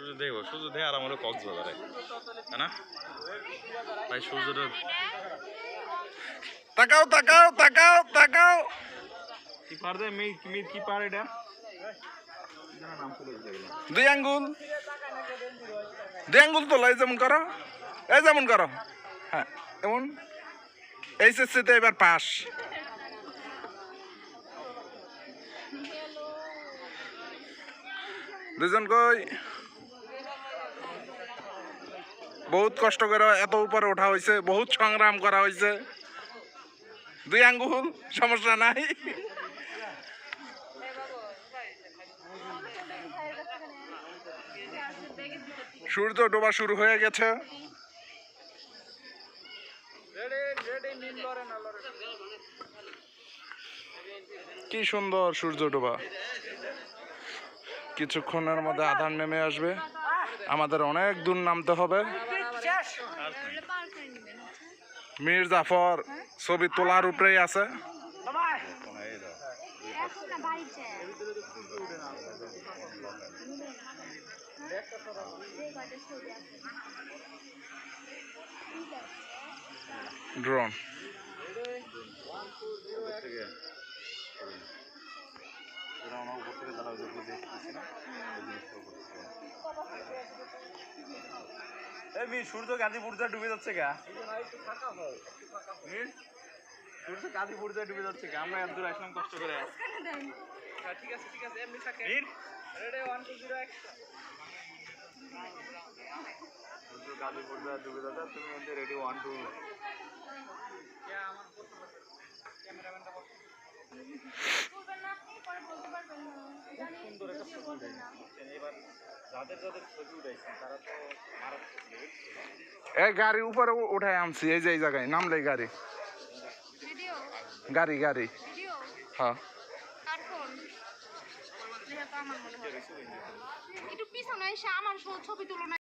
সূর্য দেখবো, সূর্য দেখে আর আমার কক্সবাজারে, তাই না ভাই? সূর্যটা তাকাও তাকাও তাকাও তাকাও, কি পার দে মিট কি পার এটা? দুই আঙ্গুল তোলা, এই যেমন করো, এই যেমন করো, হ্যাঁ এমন। এইচএসসিতে এবার পাস। দুজন কই, বহুত কষ্ট করে এত উপরে ওঠা হয়েছে, বহুত সংগ্রাম করা হয়েছে। দুই আঙ্গুল, সমস্যা নাই। সূর্য ডোবা শুরু হয়ে গেছে। কি সুন্দর সূর্য ডোবা। কিছুক্ষণের মধ্যে আধার নেমে আসবে, আমাদের অনেক দূর নামতে হবে। মীর জাফর ছবি তোলার উপরেই আছে। ড্রোন সূর্য গাজীপুর যা ডুবে যাচ্ছে গা, সূর্য গাজীপুর যা ডুবে যাচ্ছে গা। আমরা এত দূর আসলাম কষ্ট করে। ঠিক আছে ঠিক আছে, এমনি থাকে। Ready 1 2 0 action. সূর্য গাজীপুর যা ডুবে যাচ্ছে, তুমি এমনি রেডি 1 2। কে আমার পছন্দ করে ক্যামেরাম্যানটা বসে বলবেন না, আপনি পরে বলতে পারবেন না। জানি সুন্দর একটা ছবি উঠাইছেন। এবার যাদের ছবি উঠাইছেন তারা তো মারাত্মক। এই গাড়ি উপরে উঠাই আনছি, এই যে এই জায়গায় নামলেই গাড়ি। ভিডিও গাড়ি ভিডিও, হ্যাঁ। কার ফোন? যেটা তো আমার মনে হয় একটু পিছনে এসে আমার ছবি তুলো না।